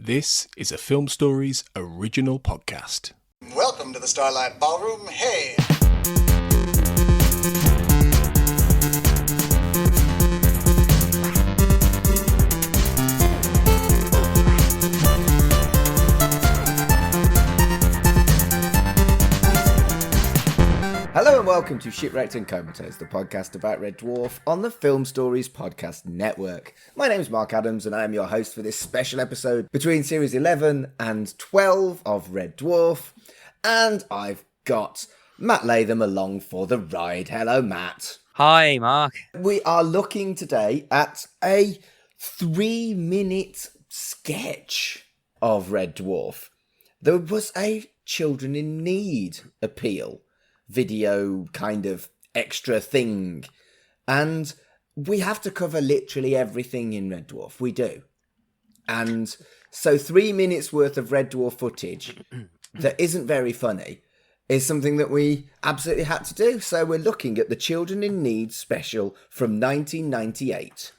This is a Film Stories original podcast. Welcome to the Starlight Ballroom. Hey! Hello and welcome to Shipwrecked Comatose, the podcast about Red Dwarf on the Film Stories Podcast Network. My name is Mark Adams and I am your host for this special episode between Series 11 and 12 of Red Dwarf. And I've got Matt Latham along for the ride. Hello, Matt. Hi, Mark. We are looking today at a 3-minute sketch of Red Dwarf. There was a Children in Need appeal video kind of extra thing, and we have to cover literally everything in Red Dwarf. We do. And so 3 minutes worth of Red Dwarf footage that isn't very funny is something that we absolutely had to do. So we're looking at the Children in Need special from 1998,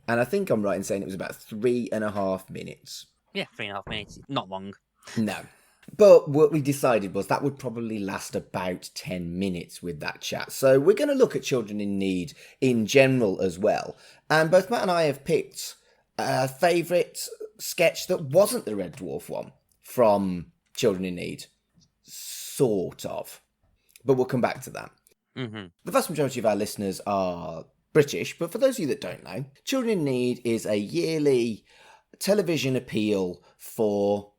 and I think I'm right in saying it was about 3.5 minutes. Yeah, 3.5 minutes. Not long. No. But what we decided was that would probably last about 10 minutes with that chat. So we're going to look at Children in Need in general as well. And both Matt and I have picked a favourite sketch that wasn't the Red Dwarf one from Children in Need. Sort of. But we'll come back to that. Mm-hmm. The vast majority of our listeners are British, but for those of you that don't know, Children in Need is a yearly television appeal for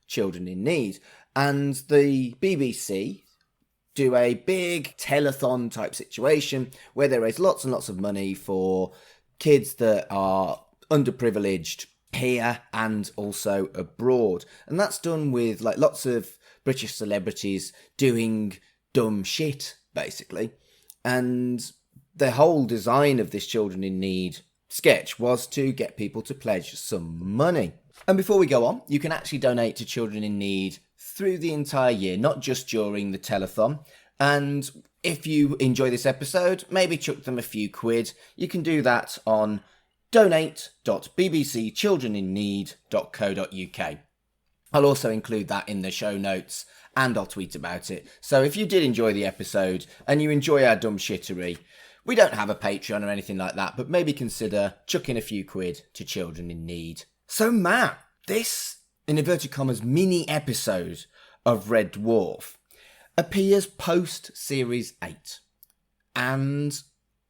children in need, and the BBC do a big telethon type situation where they raise lots and lots of money for kids that are underprivileged here and also abroad, and that's done with like lots of British celebrities doing dumb shit basically. And the whole design of this Children in Need sketch was to get people to pledge some money. And before we go on, you can actually donate to Children in Need through the entire year, not just during the telethon. And if you enjoy this episode, maybe chuck them a few quid. You can do that on donate.bbcchildreninneed.co.uk. I'll also include that in the show notes and I'll tweet about it. So if you did enjoy the episode and you enjoy our dumb shittery, we don't have a Patreon or anything like that, but maybe consider chucking a few quid to Children in Need. So Matt, this, in inverted commas, mini episode of Red Dwarf appears post-Series 8. And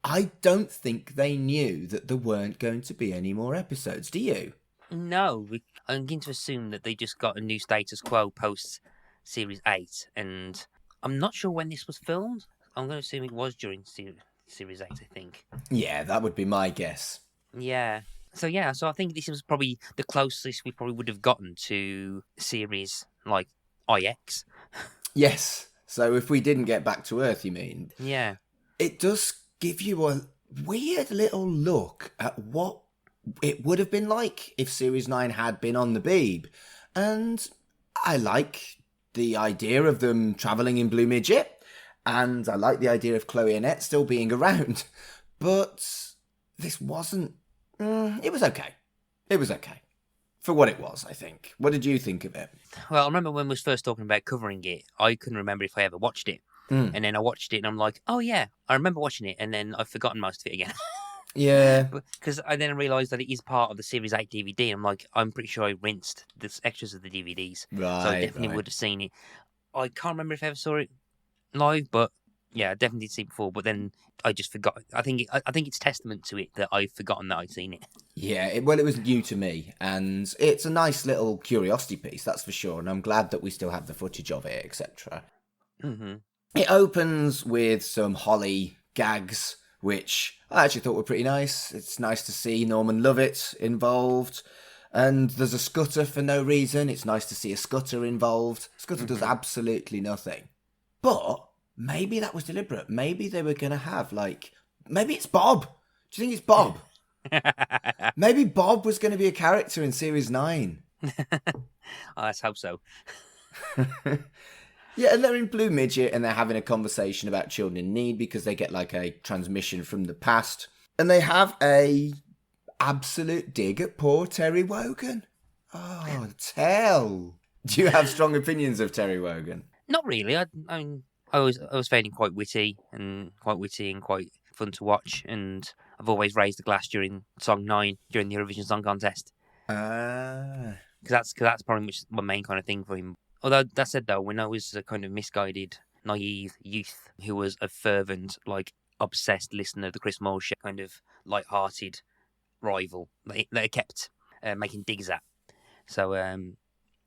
I don't think they knew that there weren't going to be any more episodes, do you? No, I'm going to assume that they just got a new status quo post-Series 8, and I'm not sure when this was filmed. I'm going to assume it was during Series 8, I think. Yeah, that would be my guess. Yeah. So I think this was probably the closest we probably would have gotten to series like IX. Yes. So if we didn't get back to Earth, you mean? Yeah. It does give you a weird little look at what it would have been like if Series 9 had been on the Beeb. And I like the idea of them travelling in Blue Midget. And I like the idea of Chloe Annette still being around. But this wasn't... it was okay. It was okay. For what it was, I think. What did you think of it? Well, I remember when we was first talking about covering it, I couldn't remember if I ever watched it. And then I watched it and I'm like, oh yeah, I remember watching it, and then I've forgotten most of it again. Yeah. Because I then realised that it is part of the Series 8 DVD. I'm like, I'm pretty sure I rinsed the extras of the DVDs. Right, so I definitely would have seen it. I can't remember if I ever saw it live, but yeah, I definitely did see it before, but then I just forgot. I think it's testament to it that I've forgotten that I'd seen it. Yeah, it was new to me, and it's a nice little curiosity piece, that's for sure, and I'm glad that we still have the footage of it, etc. Mm-hmm. It opens with some Holly gags, which I actually thought were pretty nice. It's nice to see Norman Lovett involved, and there's a Scudder for no reason. It's nice to see a Scudder involved. Scudder does absolutely nothing. But maybe that was deliberate. Maybe they were going to have, maybe it's Bob. Do you think it's Bob? Maybe Bob was going to be a character in Series 9. Let's hope so. Yeah, and they're in Blue Midget and they're having a conversation about children in need because they get a transmission from the past. And they have a absolute dig at poor Terry Wogan. Oh, tell. Do you have strong opinions of Terry Wogan? Not really. I mean, I was finding quite witty and quite fun to watch. And I've always raised the glass during Song 9 during the Eurovision Song Contest. Ah. Because that's probably much my main kind of thing for him. Although that said, though, when I was a kind of misguided, naive youth who was a fervent, like obsessed listener of the Chris Moore Show, kind of light-hearted rival that I kept making digs at. So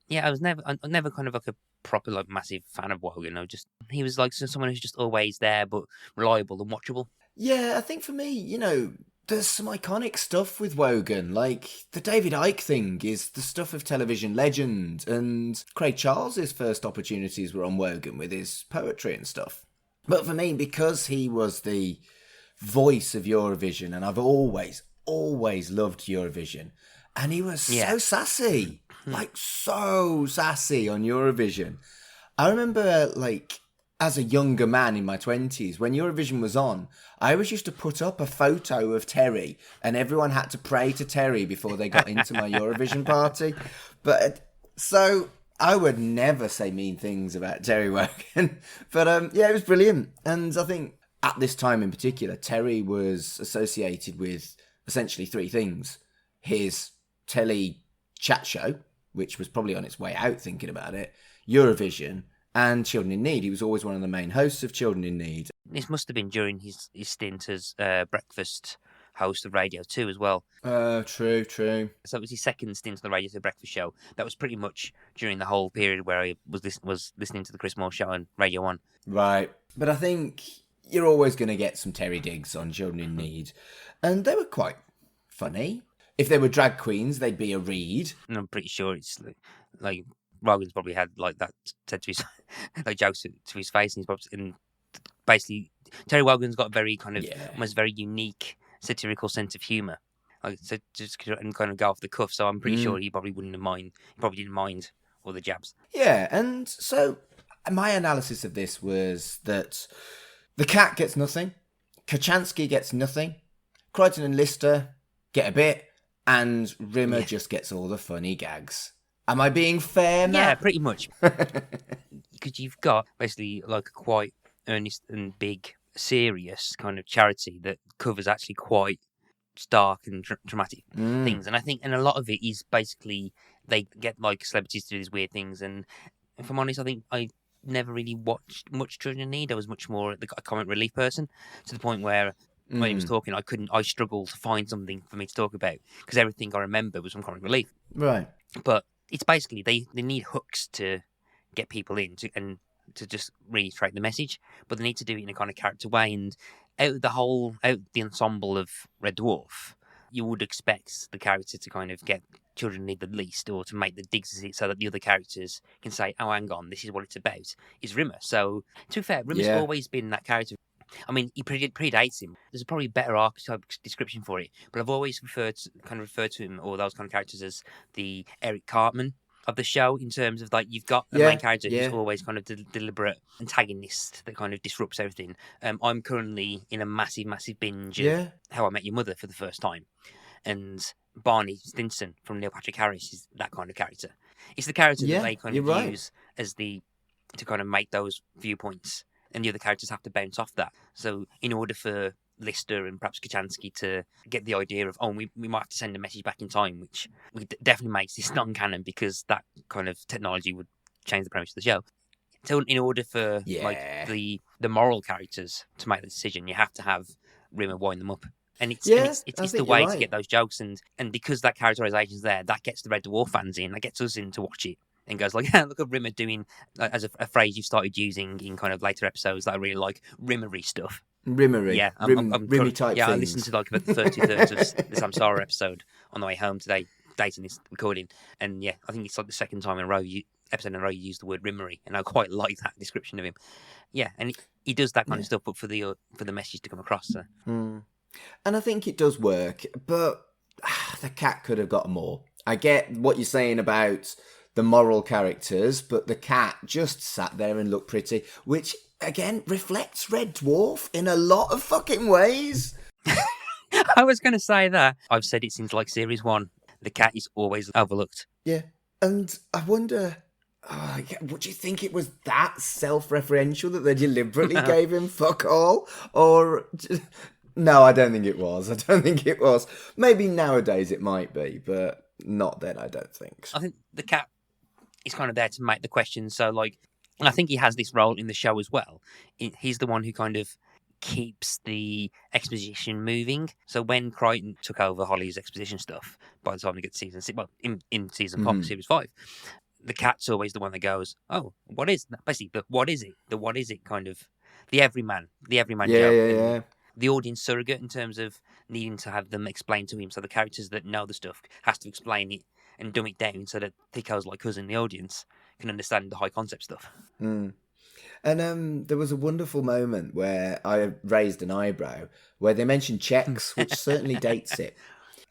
yeah, I was never kind of like a proper like massive fan of Wogan. He was like someone who's just always there, but reliable and watchable. Yeah, I think for me, there's some iconic stuff with Wogan. Like, the David Icke thing is the stuff of television legend, and Craig Charles's first opportunities were on Wogan with his poetry and stuff. But for me, because he was the voice of Eurovision, and I've always loved Eurovision, and he was so sassy, like so sassy on Eurovision. I remember, like, as a younger man in my 20s, when Eurovision was on, I always used to put up a photo of Terry, and everyone had to pray to Terry before they got into my Eurovision party. But so I would never say mean things about Terry Wogan. But yeah, it was brilliant. And I think at this time in particular, Terry was associated with essentially three things. His telly chat show, which was probably on its way out thinking about it, Eurovision, and Children in Need. He was always one of the main hosts of Children in Need. This must have been during his stint as breakfast host of Radio 2 as well. True. So it was his second stint on the Radio 2 breakfast show. That was pretty much during the whole period where I was listening to the Chris Moore Show on Radio 1. Right. But I think you're always going to get some Terry digs on Children in Need. And they were quite funny. If they were drag queens, they'd be a Reed. And I'm pretty sure it's like Rogan's probably had like that said to his like jokes to his face, and basically Terry Wogan's got a very kind of almost very unique satirical sense of humour. Like, so just and kind of go off the cuff. So I'm pretty sure he probably didn't mind all the jabs. Yeah, and so my analysis of this was that the cat gets nothing, Kachansky gets nothing, Crichton and Lister get a bit, and Rimmer just gets all the funny gags. Am I being fair, Matt? Yeah, pretty much. Because you've got basically like a quite earnest and big, serious kind of charity that covers actually quite stark and dramatic things. And I think, and a lot of it is basically they get like celebrities to do these weird things. And if I'm honest, I think I never really watched much Children in Need. I was much more a comic relief person, to the point where when he was talking, I struggled to find something for me to talk about because everything I remember was from comic relief. Right. But it's basically they need hooks to get people in to just reiterate the message, but they need to do it in a kind of character way. And out the ensemble of Red Dwarf, you would expect the character to kind of get Children Need the least, or to make the digs at it so that the other characters can say, oh, hang on, this is what it's about, is Rimmer. So, to be fair, Rimmer's always been that character. I mean, he predates him. There's a probably better archetype description for it, but I've always referred to him, or those kind of characters, as the Eric Cartman of the show, in terms of like you've got the main character who's always kind of deliberate antagonist that kind of disrupts everything. I'm currently in a massive binge of How I Met Your Mother for the first time, and Barney Stinson from Neil Patrick Harris is that kind of character. It's the character that they kind of use as to kind of make those viewpoints, and the other characters have to bounce off that. So in order for Lister and perhaps Kachansky to get the idea of, we might have to send a message back in time, which definitely makes this non-canon, because that kind of technology would change the premise of the show. So in order for like the moral characters to make the decision, you have to have Rimmer wind them up. And it's the way to get those jokes, and because that characterization's there, that gets the Red Dwarf fans in, that gets us in to watch it, and goes like, look at Rimmer doing, as a phrase you've started using in kind of later episodes that I really like, Rimmery stuff. Rimmery. Yeah, Rimmy type things. I listened to like about the 33rd of the Samsara episode on the way home today, dating this recording, and yeah, I think it's like the second time in a row you used the word Rimmery, and I quite like that description of him. Yeah, and he does that kind of stuff, but for the message to come across. So. And I think it does work, but the cat could have got more. I get what you're saying about the moral characters, but the cat just sat there and looked pretty, which again reflects Red Dwarf in a lot of fucking ways. I was going to say that. I've said it since like series 1. the cat is always overlooked. Yeah. And I wonder, would you think it was that self-referential that they deliberately gave him fuck all? Or... No, I don't think it was. I don't think it was. Maybe nowadays it might be, but not then, I don't think. I think the cat is kind of there to make the questions. So, like, I think he has this role in the show as well. He's the one who kind of keeps the exposition moving. So when Crichton took over Holly's exposition stuff, by the time we get to season 6, well, in season 5, series 5, the cat's always the one that goes, "Oh, what is that?" Basically, the what is it? The what is it kind of the everyman joke. Yeah. The audience surrogate in terms of needing to have them explain to him. So the characters that know the stuff has to explain it and dumb it down so that thickos like us in the audience can understand the high concept stuff. And there was a wonderful moment where I raised an eyebrow where they mentioned checks, which certainly dates it.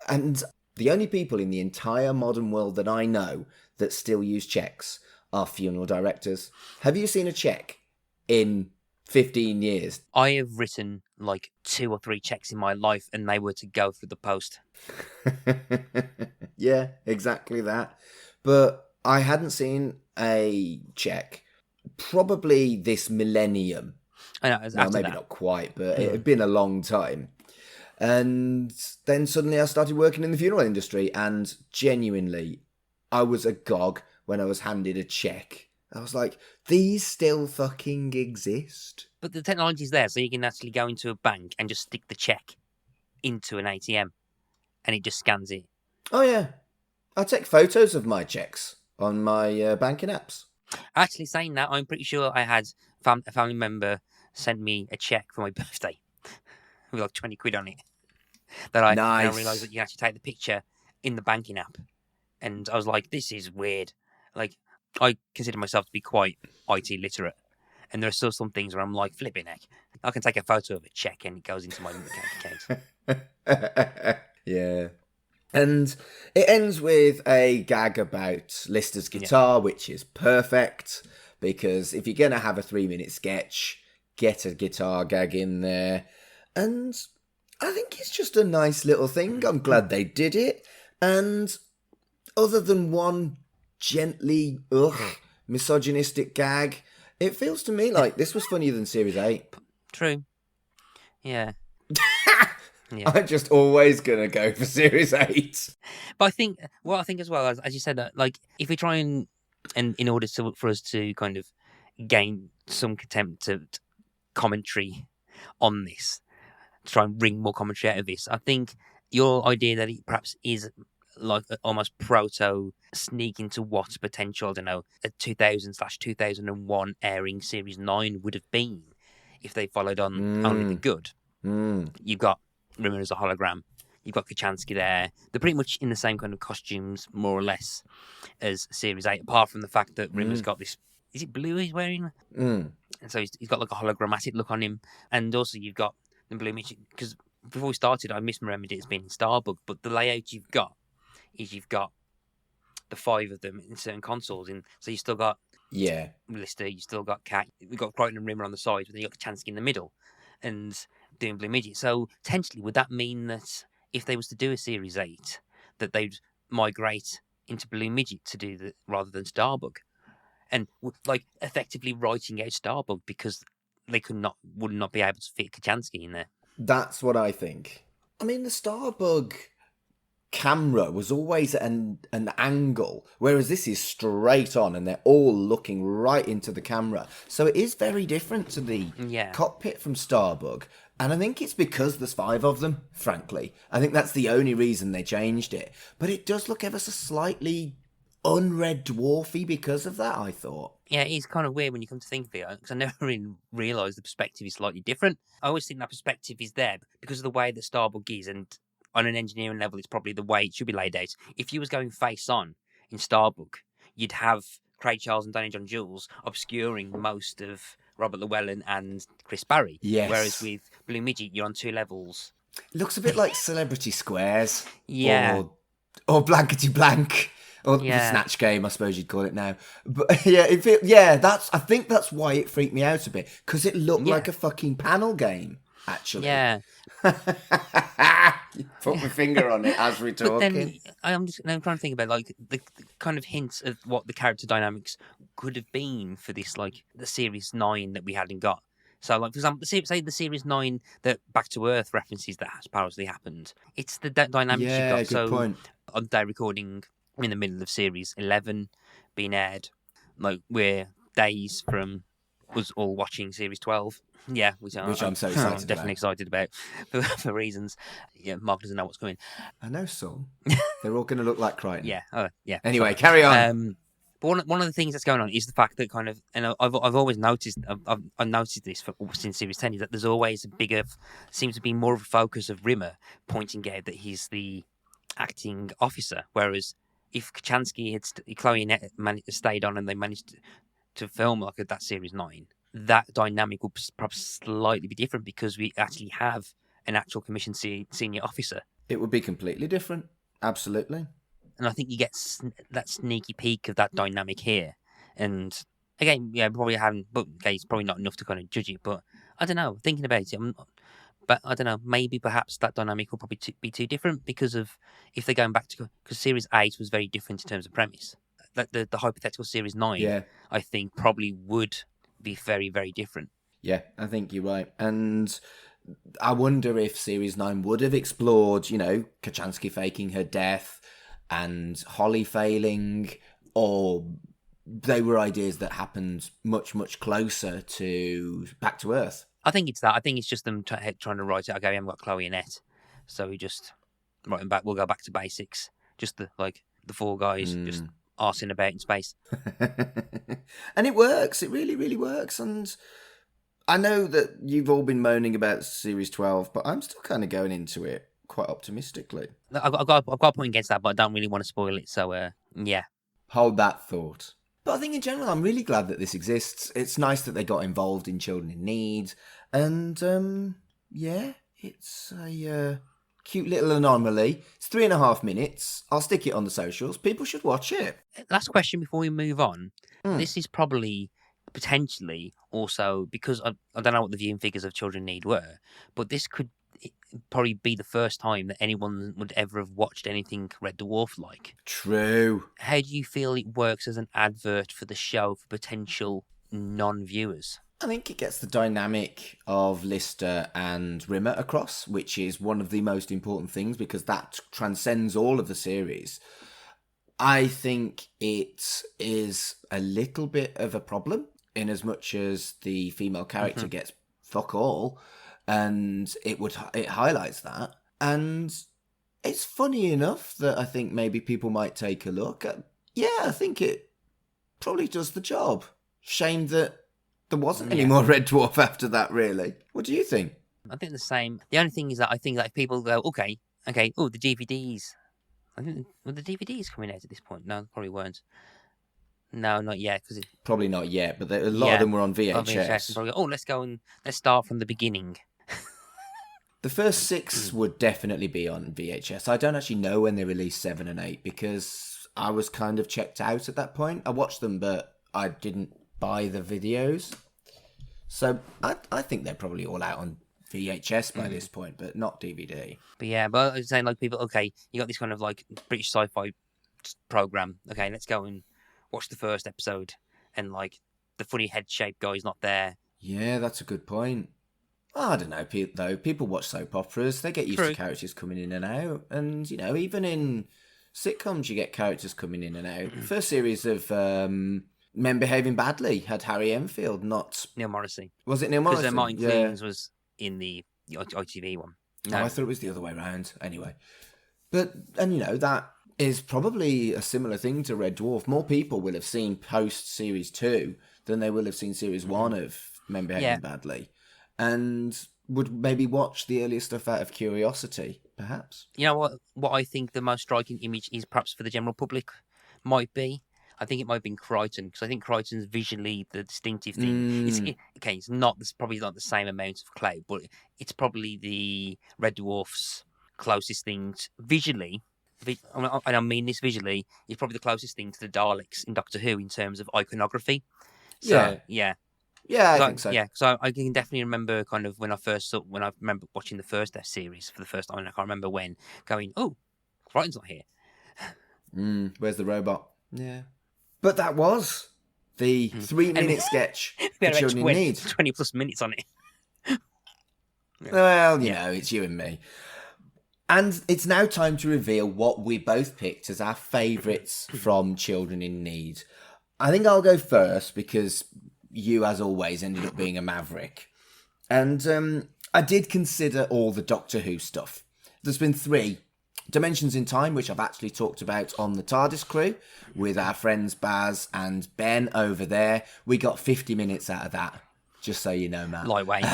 And the only people in the entire modern world that I know that still use checks are funeral directors. Have you seen a check in 15 years? I have written like 2 or 3 checks in my life and they were to go through the post. Yeah, exactly that. But I hadn't seen a check probably this millennium. I know, Well, maybe not quite, but it had been a long time. And then suddenly I started working in the funeral industry, and genuinely, I was agog when I was handed a check. I was like, these still fucking exist? But the technology's there, so you can actually go into a bank and just stick the check into an ATM, and it just scans it. Oh, yeah. I take photos of my checks on my banking apps. Actually, saying that, I'm pretty sure I had a family member send me a check for my birthday with like 20 quid on it. That I now realised that you actually take the picture in the banking app. And I was like, this is weird. Like, I consider myself to be quite IT literate. And there are still some things where I'm like, flipping heck. I can take a photo of a check and it goes into my bank account. Yeah. And it ends with a gag about Lister's guitar, which is perfect, because if you're going to have a 3-minute sketch, get a guitar gag in there. And I think it's just a nice little thing. I'm glad they did it. And other than one gently, misogynistic gag, it feels to me like this was funnier than Series 8. True. Yeah. Yeah. I'm just always going to go for Series 8. But I think as well, as you said, that like if we try and in order for us to kind of gain some contempt of commentary on this, to try and wring more commentary out of this, I think your idea that it perhaps is like almost proto sneak into what potential, I don't know, a 2000/2001 airing Series 9 would have been if they followed on only the good. You've got Rimmer as a hologram. You've got Kachansky there. They're pretty much in the same kind of costumes, more or less, as Series 8, apart from the fact that Rimmer's got this... Is it blue he's wearing? And so he's got like a hologrammatic look on him. And also you've got the blue Mitch... Because before we started, I misremembered it as being in Starbug, but the layout you've got is you've got the 5 of them in certain consoles. So you've still got Lister, you've still got Cat, we've got Crichton and Rimmer on the side, but then you've got Kachansky in the middle. And doing Blue Midget. So potentially would that mean that if they was to do a Series 8 that they'd migrate into Blue Midget to do that rather than Starbug, and like effectively writing out Starbug because they would not be able to fit Kachansky in there? That's what I think. I mean, the Starbug camera was always at an angle, whereas this is straight on and they're all looking right into the camera. So it is very different to the cockpit from Starbug. And I think it's because there's 5 of them, frankly. I think that's the only reason they changed it. But it does look ever so slightly un-Red Dwarfy because of that, I thought. Yeah, it is kind of weird when you come to think of it, because I never really realised the perspective is slightly different. I always think that perspective is there because of the way that Starbug is, and on an engineering level, it's probably the way it should be laid out. If you was going face on in Starbug, you'd have Craig Charles and Danny John Jules obscuring most of Robert Llewellyn and Chris Barry. Yes. Whereas with Blue Midget, you're on 2 levels. It looks a bit like Celebrity Squares. Yeah. Or Blankety Blank. Or the Snatch Game, I suppose you'd call it now. But I think that's why it freaked me out a bit. Because it looked like a fucking panel game. actually. Yeah. Put my finger on it as we're talking. But then I'm trying to think about like the kind of hints of what the character dynamics could have been for this, like the series 9 that we hadn't got. So, like for example, say the series 9 that Back to Earth references that supposedly happened. It's the dynamics you've got. Good point. On day recording in the middle of series 11 being aired, like we're days from us all watching series 12. Yeah, which I'm so excited definitely about. excited about for reasons. Yeah, Mark doesn't know what's coming. I know some. They're all going to look like Crichton. Yeah, yeah. Anyway, carry on. But one of the things that's going on is the fact that kind of, and I've always noticed, I've noticed this since series 10, is that there's always seems to be more of a focus of Rimmer pointing out that he's the acting officer, whereas if Kachansky Chloe and Annette stayed on and they managed to film like that series 9, that dynamic would perhaps slightly be different because we actually have an actual commissioned senior officer. It would be completely different. Absolutely. And I think you get that sneaky peek of that dynamic here. And again, yeah, probably haven't, but okay, it's probably not enough to kind of judge it. But I don't know, thinking about it, but I don't know, maybe perhaps that dynamic will probably be too different because of if they're going back to, because series 8 was very different in terms of premise. Like the hypothetical series 9, I think probably would be very, very different. Yeah, I think you're right. And I wonder if series 9 would have explored, Kachansky faking her death and Holly failing, or they were ideas that happened much, much closer to Back to Earth. I think it's that. I think it's just them trying to write it. Okay, we haven't got Chloe and Annette, so we just write them back. We'll go back to basics. Just the 4 guys just arsing about in space. And it works. It really, really works. And I know that you've all been moaning about Series 12, but I'm still kind of going into it quite optimistically. I've got a point against that, but I don't really want to spoil it. So, yeah. Hold that thought. But I think in general, I'm really glad that this exists. It's nice that they got involved in children in need. And, yeah, it's a cute little anomaly. It's 3.5 minutes. I'll stick it on the socials. People should watch it. Last question before we move on. This is probably potentially also, because I don't know what the viewing figures of Children in Need were, but this could probably be the first time that anyone would ever have watched anything Red Dwarf like. True. How do you feel it works as an advert for the show for potential non-viewers? I think it gets the dynamic of Lister and Rimmer across, which is one of the most important things because that transcends all of the series. I think it is a little bit of a problem in as much as the female character gets fuck all, and it highlights that. And it's funny enough that I think maybe people might take a look at. Yeah, I think it probably does the job. Shame that there wasn't any more Red Dwarf after that, really. What do you think? I think the same. The only thing is that I think that if people go, okay, oh, the DVDs. I think, were the DVDs coming out at this point? No, probably weren't. No, not yet. Probably not yet, but a lot of them were on VHS. Probably go, let's start from the beginning. The first 6 would definitely be on VHS. I don't actually know when they released 7 and 8 because I was kind of checked out at that point. I watched them, but I didn't buy the videos. So I think they're probably all out on VHS by this point, but not DVD. But yeah, but I was saying, like, people, okay, you got this kind of like British sci-fi program. Okay, let's go and watch the first episode, and like the funny head-shaped guy's not there. Yeah, that's a good point. I don't know, though. People watch soap operas. They get used to characters coming in and out. And, even in sitcoms, you get characters coming in and out. The first series of Men Behaving Badly had Harry Enfield, not Neil Morrissey. Was it Neil Morrissey? Because Martin Clunes was in the ITV one. No, I thought it was the other way around. Anyway. But, and that is probably a similar thing to Red Dwarf. More people will have seen post-Series 2 than they will have seen Series 1 of Men Behaving Badly. And would maybe watch the earlier stuff out of curiosity, perhaps. You know what I think the most striking image is perhaps for the general public might be? I think it might have been Crichton, because I think Crichton's visually the distinctive thing. It's probably not the same amount of clout, but it's probably the Red Dwarf's closest thing visually. And I mean this visually, it's probably the closest thing to the Daleks in Doctor Who in terms of iconography. So, yeah. Yeah, I think so. Yeah, so I can definitely remember kind of when I remember watching the first Death series for the first time. And I can't remember when going, oh, Crichton's not here. Where's the robot? Yeah. But that was the 3-minute sketch We for had about Children in Need. 20 plus minutes on it. Well, you know, it's you and me. And it's now time to reveal what we both picked as our favourites from Children in Need. I think I'll go first because you, as always, ended up being a maverick. And I did consider all the Doctor Who stuff. There's been 3. Dimensions in Time, which I've actually talked about on the TARDIS crew with our friends Baz and Ben over there. We got 50 minutes out of that, just so you know, Matt. Lightweight.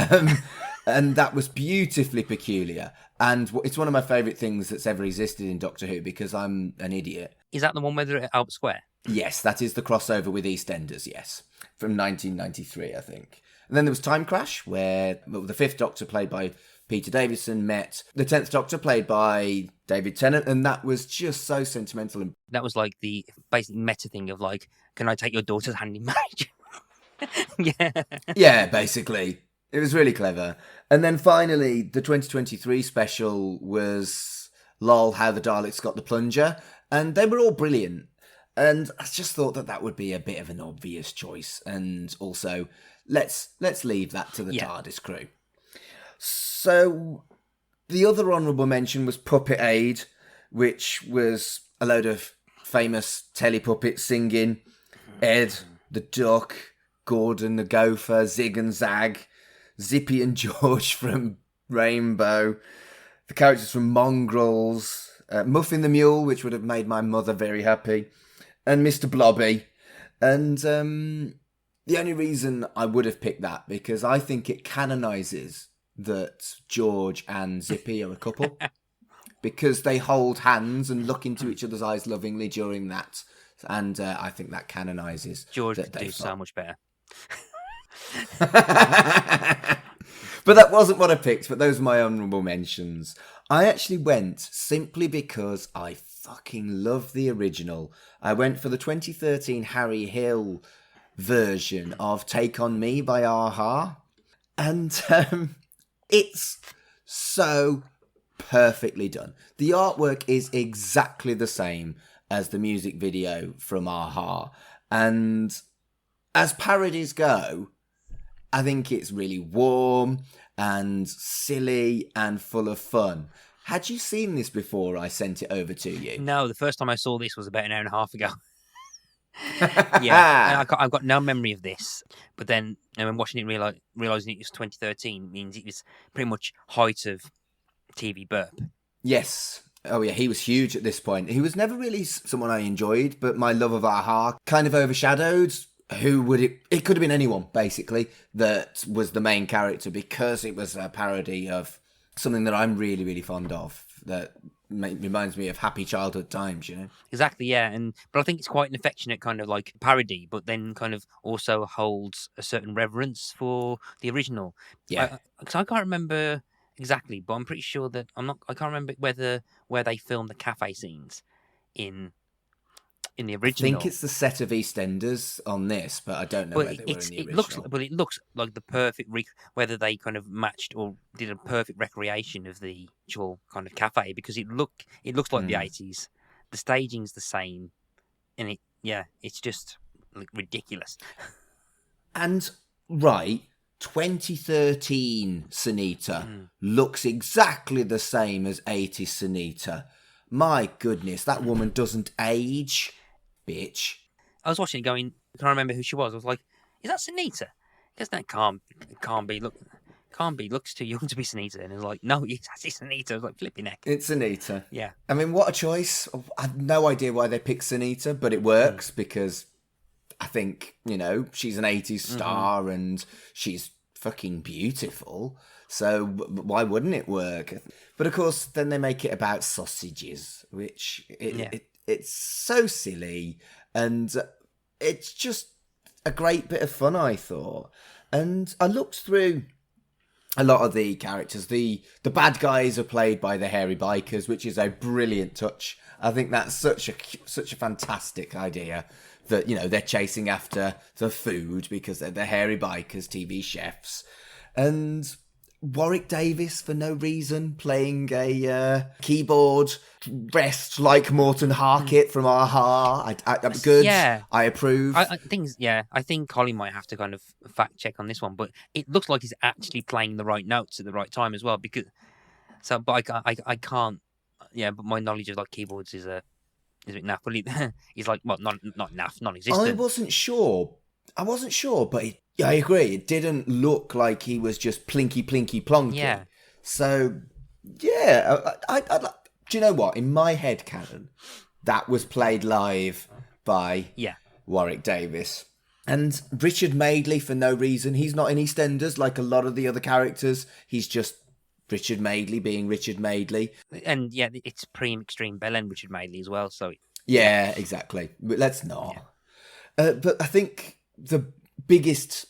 And that was beautifully peculiar. And it's one of my favourite things that's ever existed in Doctor Who because I'm an idiot. Is that the one where they're at Albert Square? Yes, that is the crossover with EastEnders, yes. From 1993, I think. And then there was Time Crash, where the 5th Doctor, played by Peter Davison, met the 10th Doctor, played by David Tennant, and that was just so sentimental. That was like the basic meta thing of like, can I take your daughter's hand in marriage? Yeah. Yeah, basically. It was really clever. And then finally, the 2023 special was LOL, How the Daleks Got the Plunger, and they were all brilliant. And I just thought that would be a bit of an obvious choice. And also, let's leave that to the TARDIS crew. So, the other honourable mention was Puppet Aid, which was a load of famous telepuppets singing Ed, the Duck, Gordon, the Gopher, Zig and Zag, Zippy and George from Rainbow, the characters from Mongrels, Muffin the Mule, which would have made my mother very happy, and Mr. Blobby. And the only reason I would have picked that, because I think it canonises that George and Zippy are a couple, because they hold hands and look into each other's eyes lovingly during that. And I think that canonises. George could do so much better. But that wasn't what I picked, but those are my honourable mentions. I actually went simply because I fucking love the original. I went for the 2013 Harry Hill version of Take On Me by a-ha. And it's so perfectly done. The artwork is exactly the same as the music video from a-ha. And as parodies go, I think it's really warm and silly and full of fun. Had you seen this before I sent it over to you? No, the first time I saw this was about an hour and a half ago. Yeah, and I've got no memory of this. But then, when watching it, realising it was 2013 means it was pretty much height of TV burp. Yes. Oh yeah, he was huge at this point. He was never really someone I enjoyed, but my love of a-ha kind of overshadowed who would it could have been anyone, basically, that was the main character, because it was a parody of something that I'm really, really fond of, that reminds me of happy childhood times, you know? Exactly, yeah. But I think it's quite an affectionate kind of like parody, but then kind of also holds a certain reverence for the original. Yeah. Because I can't remember exactly, but I'm pretty sure that I can't remember where they filmed the cafe scenes in the original. I think it's the set of EastEnders on this, but I don't know where they were in the original. It looks like the perfect whether they kind of matched or did a perfect recreation of the actual kind of cafe, because it looks like the 80s. The staging's the same, and it's just ridiculous. And right, 2013 Sunita looks exactly the same as 80s Sunita. My goodness, that woman doesn't age. Bitch. I was watching it going, I can't remember who she was. I was like, is that Sunita? Because that can't be. Looks too young to be Sunita. And it was like, no, it's actually Sunita. I was like, flipping neck. It's Sunita. Yeah. I mean, what a choice. I have no idea why they picked Sunita, but it works because I think, she's an 80s star and she's fucking beautiful. So why wouldn't it work? But of course, then they make it about sausages, which it's so silly, and it's just a great bit of fun, I thought. And I looked through a lot of the characters, the bad guys are played by the hairy bikers, which is a brilliant touch. I think that's such a fantastic idea that, you know, they're chasing after the food because they're the hairy bikers, TV chefs. And Warwick Davis, for no reason, playing a keyboard rest like Morton Harkett from a-ha. I'm good. Yeah. I approve. I think Colin might have to kind of fact check on this one, but it looks like he's actually playing the right notes at the right time as well. But I can't. Yeah, but my knowledge of like keyboards is a bit naff. But he's like, well, not naff, non-existent. I wasn't sure, but I agree. It didn't look like he was just plinky plonky. Yeah. So, yeah, I do you know what? In my head canon, that was played live by Warwick Davis. And Richard Madeley, for no reason. He's not in EastEnders like a lot of the other characters. He's just Richard Madeley being Richard Madeley. And yeah, it's Extreme Bellend Richard Madeley as well. So yeah, exactly. But let's not. Yeah. But I think the biggest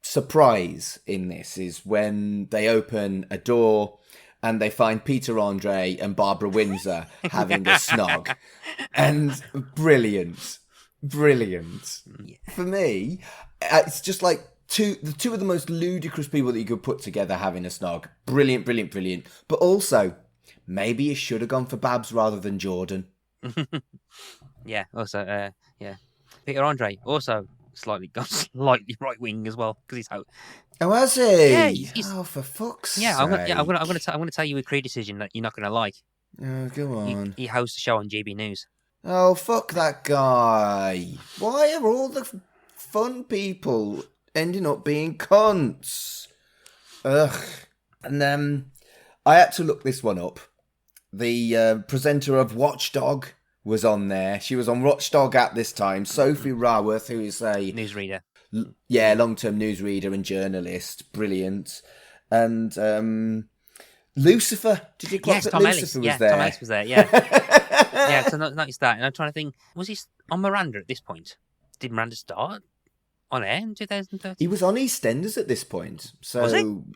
surprise in this is when they open a door and they find Peter Andre and Barbara Windsor having a snog. And brilliant. Yeah. For me, it's just like the two of the most ludicrous people that you could put together having a snog. Brilliant. But also, maybe you should have gone for Babs rather than Jordan. Yeah, also, Peter Andre, also slightly right wing as well, because he's out. Oh, has he? Yeah, he's for fuck's sake. Yeah, I'm gonna tell you a career decision that you're not gonna like. Oh, go on. He hosts a show on GB News. Oh, fuck that guy. Why are all the fun people ending up being cunts? Ugh. And I had to look this one up. The presenter of Watchdog was on there. She was on Watchdog at this time. Sophie Raworth, who is a newsreader. Long-term newsreader and journalist. Brilliant. And Lucifer. Did you clock that Lucifer was there? Tom Ellis was there, yeah. Yeah, so I noticed that. And I'm trying to think, was he on Miranda at this point? Did Miranda start on air in 2013? He was on EastEnders at this point. So was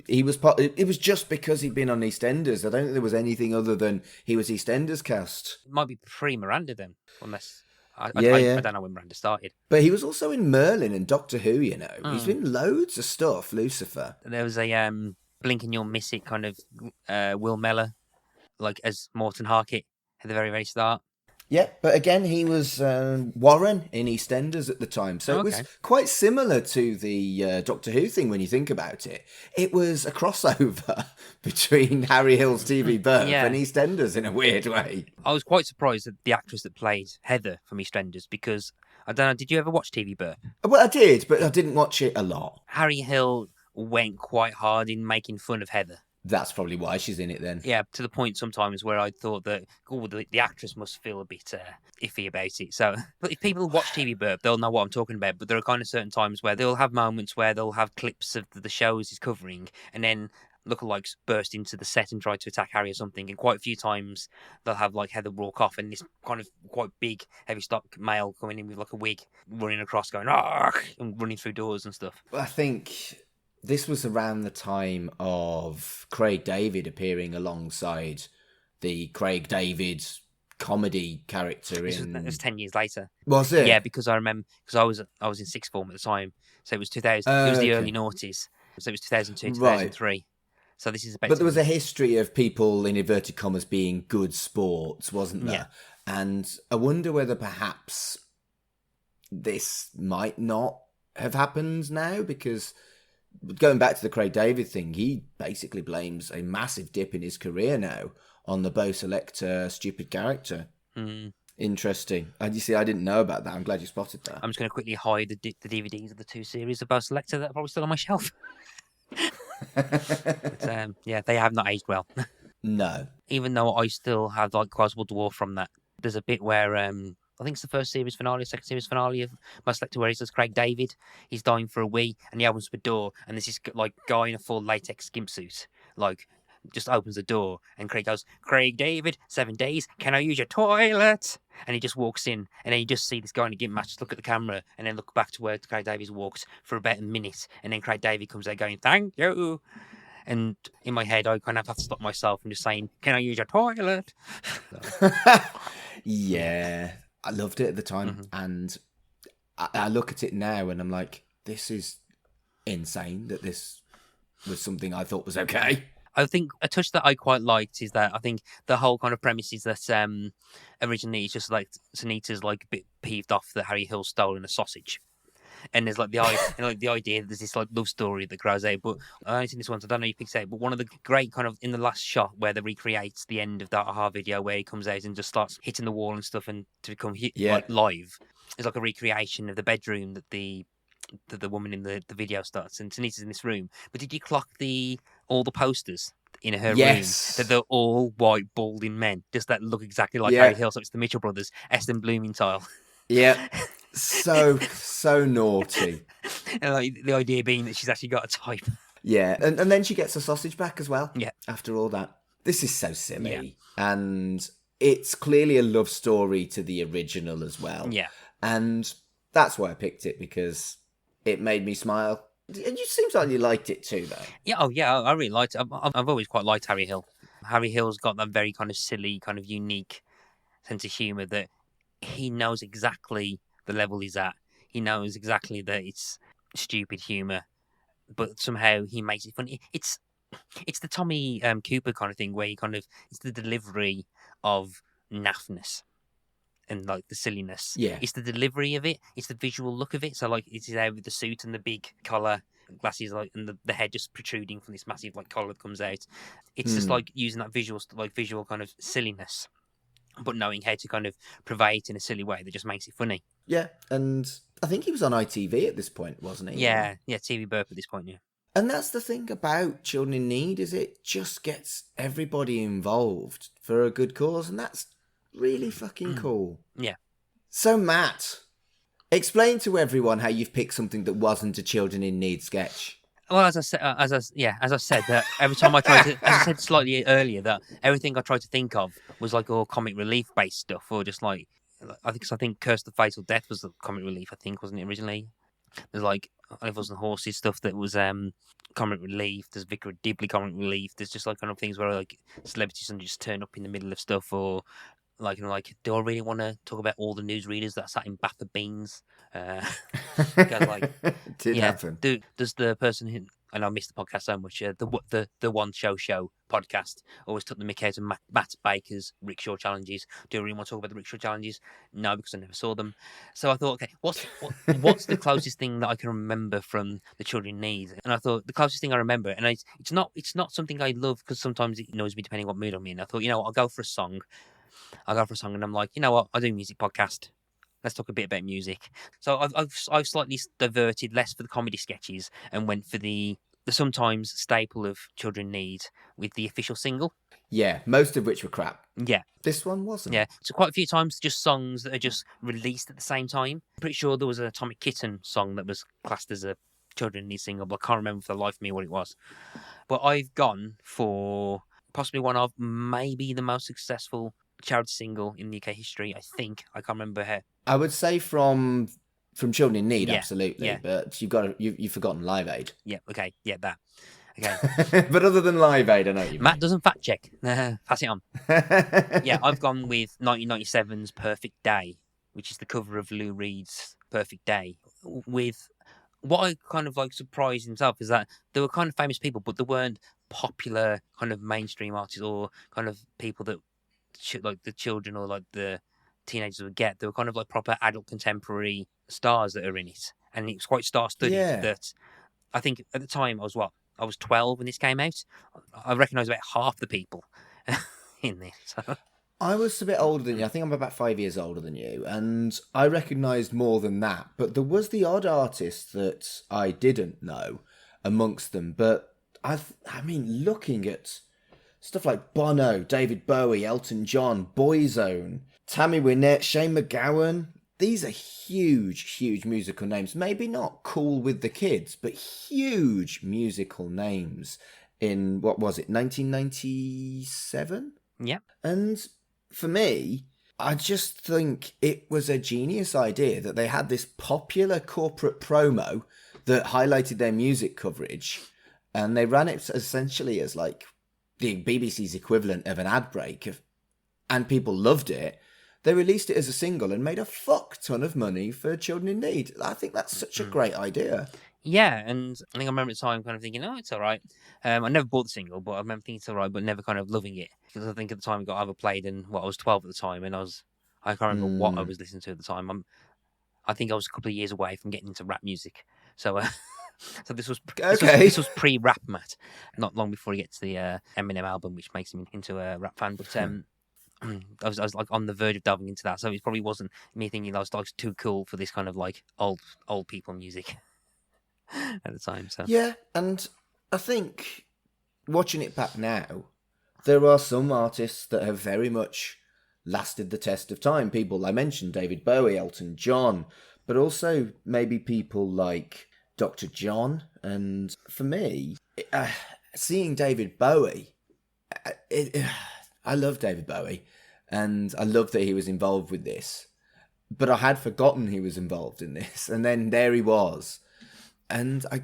he was part. It was just because he'd been on EastEnders. I don't think there was anything other than he was EastEnders cast. It might be pre-Miranda then, unless... I don't know when Miranda started. But he was also in Merlin and Doctor Who, you know. He's been loads of stuff, Lucifer. There was a Blink and You'll Miss It kind of Will Mellor, like as Morton Harkett at the very, very start. Yeah, but again, he was Warren in EastEnders at the time. So it was quite similar to the Doctor Who thing when you think about it. It was a crossover between Harry Hill's TV Burp and EastEnders in a weird way. I was quite surprised at the actress that played Heather from EastEnders because, I don't know, did you ever watch TV Burp? Well, I did, but I didn't watch it a lot. Harry Hill went quite hard in making fun of Heather. That's probably why she's in it then. Yeah, to the point sometimes where I thought that, the actress must feel a bit iffy about it. So, but if people watch TV Burp, they'll know what I'm talking about. But there are kind of certain times where they'll have moments where they'll have clips of the shows he's covering, and then lookalikes burst into the set and try to attack Harry or something. And quite a few times they'll have like Heather walk off, and this kind of quite big, heavy stock male coming in with like a wig, running across, going "Argh!" and running through doors and stuff. I think this was around the time of Craig David appearing alongside the Craig David comedy character It was 10 years later. Was it? Yeah, because I remember, because I was in sixth form at the time, so it was 2000. It was the early noughties, so it was 2002, 2003. Right. So this is about. But there was a history of people in inverted commas being good sports, wasn't there? Yeah. And I wonder whether perhaps this might not have happened now, because going back to the Craig David thing, he basically blames a massive dip in his career now on the Bo Selector stupid character. Interesting. And you see, I didn't know about that. I'm glad you spotted that. I'm just going to quickly hide the DVDs of the two series of Bo Selector that are probably still on my shelf. But, they have not aged well. No. Even though I still have like Quasable Dwarf from that. There's a bit where I think it's the first series finale, second series finale of Bo Selector, where he says Craig David, he's dying for a wee, and he opens the door, and there's this like guy in a full latex skimp suit, like just opens the door, and Craig goes, "Craig David, 7 days, can I use your toilet?" And he just walks in, and then you just see this guy in a gimp match just look at the camera, and then look back to where Craig David walked for about a minute, and then Craig David comes out going, "Thank you." And in my head, I kind of have to stop myself and just saying, "Can I use your toilet?" Yeah, I loved it at the time, and I look at it now and I'm like, this is insane that this was something I thought was okay. I think a touch that I quite liked is that I think the whole kind of premise is that originally it's just like Sunita's like a bit peeved off that Harry Hill's stolen a sausage. And there's like the idea that there's this like love story that grows out. But I only seen this once. I don't know if you picked it out. But one of the great kind of in the last shot where they recreates the end of that Aha video where he comes out and just starts hitting the wall and stuff and to become like live. It's like a recreation of the bedroom that the woman in the video starts. And Tanita's in this room. But did you clock all the posters in her room? That they're all white balding men, just that look exactly like Harry Hill. So it's the Mitchell brothers, Eston Blumenthal. Yeah. So naughty. And like, the idea being that she's actually got a type. Yeah, and then she gets a sausage back as well. Yeah. After all that. This is so silly. Yeah. And it's clearly a love story to the original as well. Yeah. And that's why I picked it, because it made me smile. And it seems like you liked it too, though. Yeah, I really liked it. I've always quite liked Harry Hill. Harry Hill's got that very kind of silly, kind of unique sense of humour that he knows exactly the level he's at. He knows exactly that it's stupid humour, but somehow he makes it funny. It's the Tommy Cooper kind of thing where it's the delivery of naffness and like the silliness. Yeah. It's the delivery of it. It's the visual look of it. So like it's there with the suit and the big collar, glasses, like, and the head just protruding from this massive like collar that comes out. It's just like using that visual kind of silliness, but knowing how to kind of purvey it in a silly way that just makes it funny. Yeah, and I think he was on ITV at this point, wasn't he? Yeah, TV Burp at this point, yeah. And that's the thing about Children in Need, is it just gets everybody involved for a good cause, and that's really fucking cool. Yeah. So, Matt, explain to everyone how you've picked something that wasn't a Children in Need sketch. Well, as I said, that every time I tried to, as I said slightly earlier, that everything I tried to think of was like all comic relief based stuff, or just like I think Curse the Fatal Death was the comic relief. I think, wasn't it originally? There's like Animals and Horses stuff that was comic relief. There's Vicar of Dibley comic relief. There's just like kind of things where like celebrities and just turn up in the middle of stuff, or like, you know, like, do I really want to talk about all the newsreaders that sat in bath of beans? Like, Did happen. Does the person who, and I missed the podcast so much, the One Show podcast always took the mick out of Matt Baker's Rickshaw challenges. Do I really want to talk about the Rickshaw challenges? No, because I never saw them. So I thought, okay, what's the closest thing that I can remember from the Children in Need? And I thought the closest thing I remember, and it's not something I love because sometimes it annoys me depending on what mood I'm in. I thought, you know what, I'll go for a song, and I'm like, you know what, I'll do a music podcast. Let's talk a bit about music. So I've slightly diverted less for the comedy sketches and went for the sometimes staple of Children Need with the official single. Yeah, most of which were crap. Yeah. This one wasn't. Yeah, so quite a few times just songs that are just released at the same time. Pretty sure there was an Atomic Kitten song that was classed as a Children Need single, but I can't remember for the life of me what it was. But I've gone for possibly one of maybe the most successful charity single in UK history, I think. I can't remember how. I would say from Children in Need, Yeah, absolutely. yeah. But you've forgotten Live Aid. Yeah, okay, yeah, that. Okay. But other than Live Aid, I know you. Matt doesn't fact check. Pass it on. Yeah, I've gone with 1997's Perfect Day, which is the cover of Lou Reed's Perfect Day. With what I kind of like surprised himself is that there were kind of famous people, but there weren't popular kind of mainstream artists or kind of people that like the children or like the teenagers would get. They were kind of like proper adult contemporary stars that are in it, and it was quite star-studded. Yeah. That I think at the time I was 12 when this came out. I recognised about half the people in this. So. I was a bit older than you. I think I'm about 5 years older than you, and I recognised more than that. But there was the odd artist that I didn't know amongst them. But I mean, looking at stuff like Bono, David Bowie, Elton John, Boyzone, Tammy Wynette, Shane McGowan. These are huge, huge musical names. Maybe not cool with the kids, but huge musical names in, what was it, 1997? Yeah. And for me, I just think it was a genius idea that they had this popular corporate promo that highlighted their music coverage. and they ran it essentially as like the BBC's equivalent of an ad break, and people loved it. They released it as a single and made a fuck ton of money for children in need. I think that's such a great idea. Yeah, and I think I remember at the time kind of thinking, oh, it's all right. I never bought the single, but I remember thinking it's all right, but never kind of loving it. Because I think at the time it got overplayed, and I was 12 at the time, and I can't remember what I was listening to at the time. I think I was a couple of years away from getting into rap music. So so this was pre-rap, Matt. Not long before he gets the Eminem album, which makes him into a rap fan. But I was like on the verge of delving into that, so it probably wasn't me thinking I was like too cool for this kind of like old people music at the time. So yeah, and I think watching it back now, there are some artists that have very much lasted the test of time. People I mentioned, David Bowie, Elton John, but also maybe people like Dr. John. And for me, seeing David Bowie, I love David Bowie, and I love that he was involved with this, but I had forgotten he was involved in this, and then there he was. And I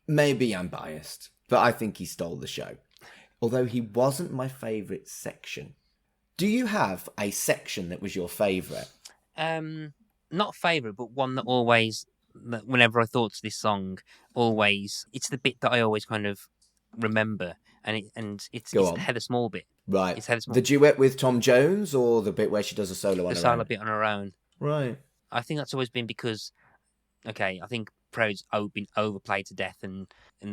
maybe I'm biased, but I think he stole the show. Although he wasn't my favourite section. Do you have a section that was your favourite? Not favourite, but one that always, whenever I thought to this song, it's the bit that I always kind of remember, and it's the Heather Small bit. Right. It's Heather Small. The duet with Tom Jones, or the bit where she does a solo on her own? The solo bit on her own. Right. I think that's always been because, I think Proud's been overplayed to death, and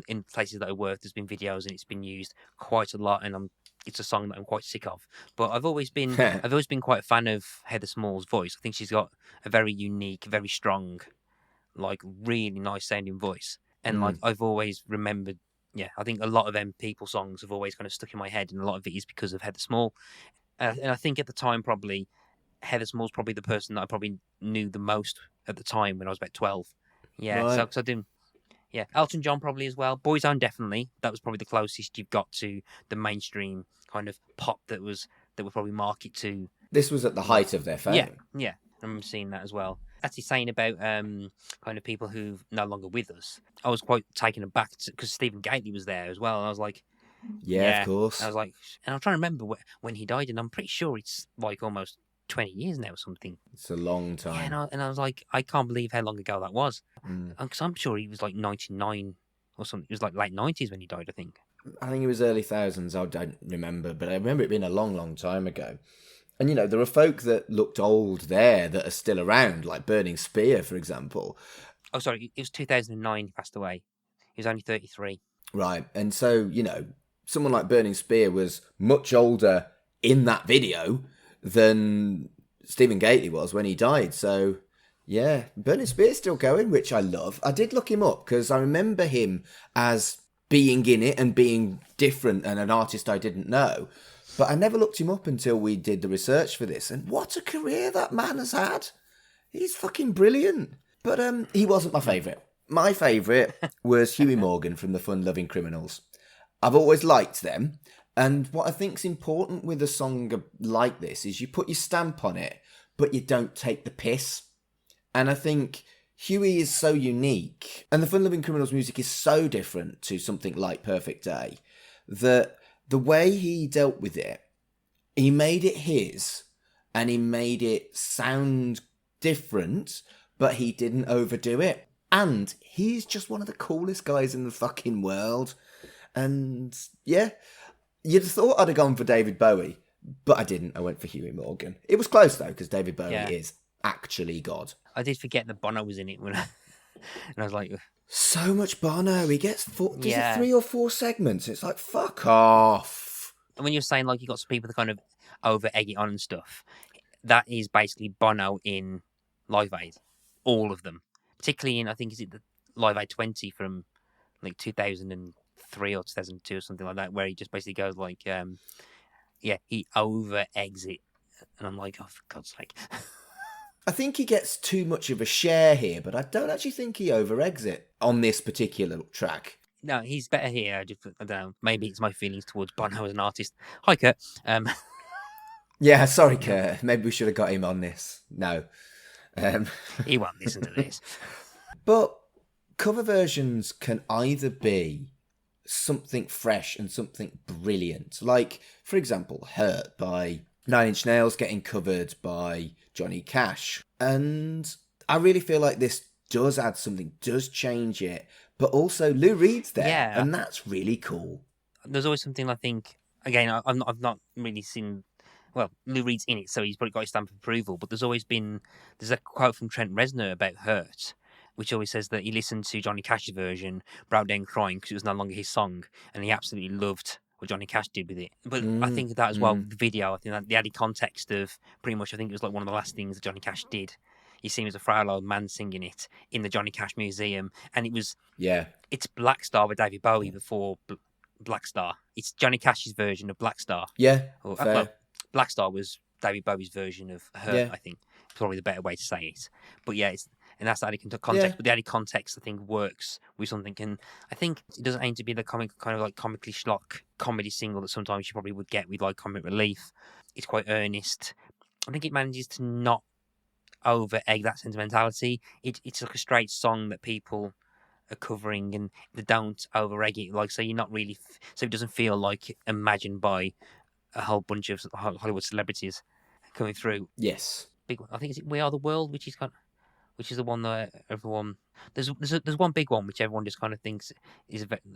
in places that I work, there's been videos and it's been used quite a lot, and it's a song that I'm quite sick of. But I've always been quite a fan of Heather Small's voice. I think she's got a very unique, very strong, like really nice sounding voice, and like I've always remembered. Yeah, I think a lot of People songs have always kind of stuck in my head, and a lot of it is because of Heather Small. And I think at the time, probably Heather Small's probably the person that I probably knew the most at the time when I was about 12. Yeah, right. So I didn't. Yeah, Elton John probably as well. Boyzone definitely. That was probably the closest you've got to the mainstream kind of pop that would probably market to. This was at the height of their fame. Yeah. I remember seeing that as well. Actually saying about kind of people who no longer with us, I was quite taken aback because Stephen Gately was there as well, and I was like, yeah, of course. I was like, and I'm trying to remember when he died, and I'm pretty sure it's like almost 20 years now or something. It's a long time. Yeah, and I was like, I can't believe how long ago that was. Because I'm sure he was like 99 or something. It was like late 90s when he died, I think. I think it was early thousands. I don't remember, but I remember it being a long, long time ago. And, there are folk that looked old there that are still around, like Burning Spear, for example. Oh, sorry, it was 2009 he passed away. He was only 33. Right, and so, someone like Burning Spear was much older in that video than Stephen Gately was when he died. So, yeah, Burning Spear's still going, which I love. I did look him up because I remember him as being in it and being different and an artist I didn't know. But I never looked him up until we did the research for this. And what a career that man has had. He's fucking brilliant. But he wasn't my favourite. My favourite was Huey Morgan from the Fun Loving Criminals. I've always liked them. And what I think's important with a song like this is you put your stamp on it, but you don't take the piss. And I think Huey is so unique, and the Fun Loving Criminals music is so different to something like Perfect Day, that the way he dealt with it, he made it his, and he made it sound different, but he didn't overdo it. And he's just one of the coolest guys in the fucking world. And yeah, you'd have thought I'd have gone for David Bowie, but I didn't. I went for Huey Morgan. It was close though, because David Bowie is actually God. I did forget that Bono was in it and I was like, ugh. So much Bono. He gets 3 or 4 segments. It's like, fuck off. And when you're saying like you got some people that kind of over egg it on and stuff, that is basically Bono in Live Aid, all of them. Particularly in, I think, is it the Live Aid 20 from like 2003 or 2002 or something like that, where he just basically goes like, he over eggs it, and I'm like, oh, for God's sake. I think he gets too much of a share here, but I don't actually think he over-eggs it on this particular track. No, he's better here. I don't know. Maybe it's my feelings towards Bono as an artist. Hi, Kurt. Yeah, sorry, Kurt. Maybe we should have got him on this. No. He won't listen to this. But cover versions can either be something fresh and something brilliant. Like, for example, Hurt by Nine Inch Nails getting covered by Johnny Cash. And I really feel like this does add something, does change it, but also Lou Reed's there, and that's really cool. There's always something, I think, again, I've not really seen, well, Lou Reed's in it, so he's probably got his stamp of approval, but there's a quote from Trent Reznor about Hurt, which always says that he listened to Johnny Cash's version, broke down crying because it was no longer his song, and he absolutely loved what Johnny Cash did with it. But I think that as well, the video, I think that the added context of pretty much, I think it was like one of the last things that Johnny Cash did. You see him as a frail old man singing it in the Johnny Cash Museum, and it's Black Star with David Bowie before Black Star. It's Johnny Cash's version of Black Star. Yeah, fair. Well, Black Star was David Bowie's version of Hurt, I think. Probably the better way to say it. But yeah, and that's the added context. Yeah. But the added context, I think, works with something. And I think it doesn't aim to be the kind of like comically schlock comedy single that sometimes you probably would get with like Comic Relief. It's quite earnest. I think it manages to not over egg that sentimentality. It's like a straight song that people are covering, and they don't over egg it. Like, so you're not really, so it doesn't feel like imagined by a whole bunch of Hollywood celebrities coming through. Yes, big one. I think it's We Are the World, which is the one that everyone. There's one big one which everyone just kind of thinks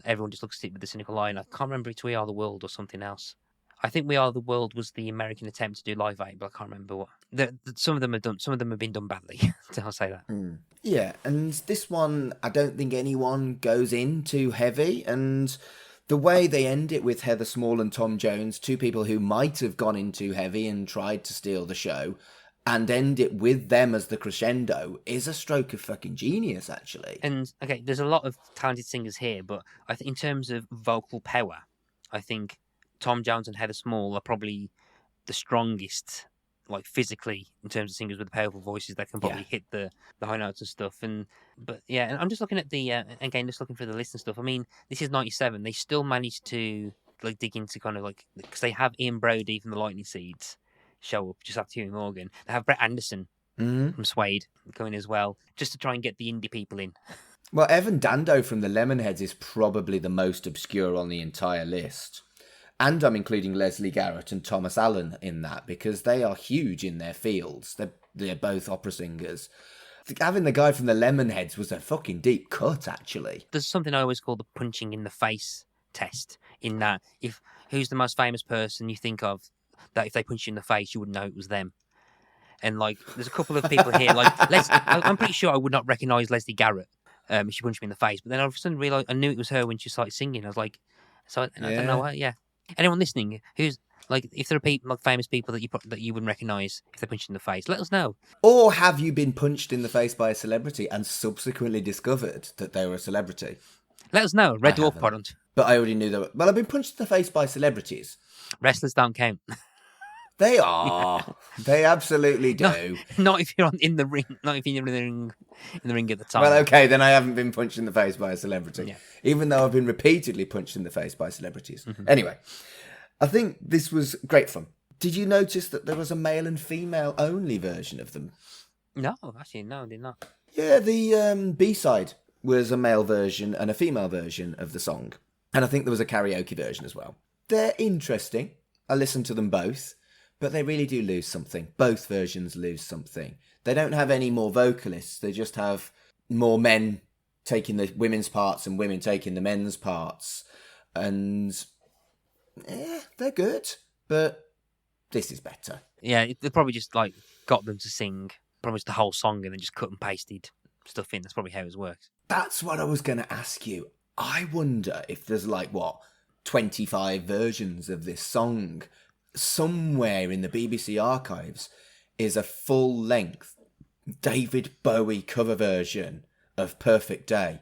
everyone just looks at it with the cynical eye. And I can't remember if it's We Are the World or something else. I think We Are the World was the American attempt to do Live Aid, but I can't remember what. Some of them are done. Some of them have been done badly. I'll say that. Yeah, and this one, I don't think anyone goes in too heavy, and the way they end it with Heather Small and Tom Jones, two people who might have gone in too heavy and tried to steal the show, and end it with them as the crescendo, is a stroke of fucking genius, actually. And okay, there's a lot of talented singers here, but I think in terms of vocal power, I think Tom Jones and Heather Small are probably the strongest, like physically, in terms of singers with powerful voices that can probably hit the high notes and stuff. But I'm just looking at the again, just looking for the list and stuff. I mean, this is '97. They still managed to like dig into kind of like, because they have Ian Brody from the Lightning Seeds show up just after Huey Morgan. They have Brett Anderson from Suede going as well, just to try and get the indie people in. Well, Evan Dando from the Lemonheads is probably the most obscure on the entire list. And I'm including Leslie Garrett and Thomas Allen in that because they are huge in their fields. They're both opera singers. Having the guy from the Lemonheads was a fucking deep cut, actually. There's something I always call the punching in the face test, in that who's the most famous person you think of that if they punch you in the face, you wouldn't know it was them. And like, there's a couple of people here, like, I'm pretty sure I would not recognise Leslie Garrett if she punched me in the face. But then all of a sudden realised I knew it was her when she started singing. I was like, I don't know her, Anyone listening who's like, if there are people like famous people that you wouldn't recognise if they punched you in the face, let us know. Or have you been punched in the face by a celebrity and subsequently discovered that they were a celebrity? Let us know. Red Dwarf Children. But I already knew that. Well, I've been punched in the face by celebrities. Wrestlers don't count. They are. They absolutely do. Not if you're in the ring. Not if you're in the ring at the time. Well, okay, then I haven't been punched in the face by a celebrity. Yeah. Even though I've been repeatedly punched in the face by celebrities. Mm-hmm. Anyway, I think this was great fun. Did you notice that there was a male and female only version of them? No, actually, no, I did not. Yeah, the B-side was a male version and a female version of the song. And I think there was a karaoke version as well. They're interesting. I listened to them both. But they really do lose something. Both versions lose something. They don't have any more vocalists. They just have more men taking the women's parts and women taking the men's parts. And they're good. But this is better. Yeah, they probably just like got them to sing pretty much the whole song and then just cut and pasted stuff in. That's probably how it works. That's what I was going to ask you. I wonder if there's 25 versions of this song. Somewhere in the BBC archives is a full-length David Bowie cover version of Perfect Day.